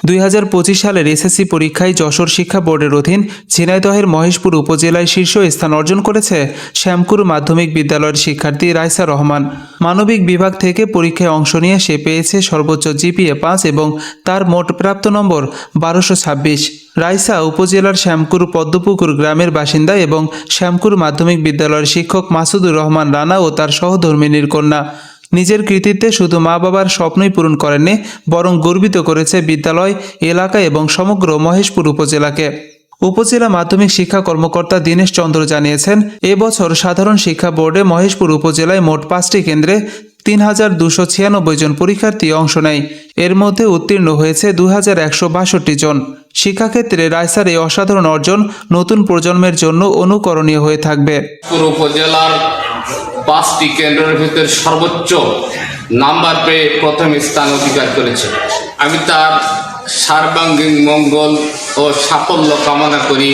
2025 সালের এসএসসি পরীক্ষায় যশোর শিক্ষা বোর্ডের অধীন ঝিনাইদহের মহেশপুর উপজেলায় শীর্ষ স্থান অর্জন করেছে শ্যামকুর মাধ্যমিক বিদ্যালয়ের শিক্ষার্থী রাইসা রহমান। মানবিক বিভাগ থেকে পরীক্ষায় অংশ নিয়ে সে পেয়েছে সর্বোচ্চ জিপিএ 5 এবং তার মোট প্রাপ্ত নম্বর 1226। রাইসা উপজেলার শ্যামকুর পদ্মপুকুর গ্রামের বাসিন্দা এবং শ্যামকুর মাধ্যমিক বিদ্যালয়ের শিক্ষক মাসুদুর রহমান রানা ও তার সহধর্মিণীর কন্যা। নিজের কৃতিত্বে শুধু মা বাবার স্বপ্নই পূরণ করেননি, বরং গর্বিত করেছে বিদ্যালয়, এলাকা এবং সমগ্র মহেশপুর উপজেলাকে। উপজেলা মাধ্যমিক শিক্ষা কর্মকর্তা দীনেশ চন্দ্র জানিয়েছেন, এবছর সাধারণ শিক্ষা বোর্ডে মহেশপুর উপজেলায় মোট 5টি কেন্দ্রে 3296 জন পরীক্ষার্থী অংশ নেয়। এর মধ্যে উত্তীর্ণ হয়েছে 2162 জন। শিক্ষাক্ষেত্রে রাইসার এই অসাধারণ অর্জন নতুন প্রজন্মের জন্য অনুকরণীয় হয়ে থাকবে। উপজেলার 5টি কেন্দ্রের ভিতরে সর্বোচ্চ নাম্বার পেয়ে প্রথম স্থান অধিকার করেছে। আমি তার সর্বাঙ্গীন মঙ্গল ও সাফল্য কামনা করি।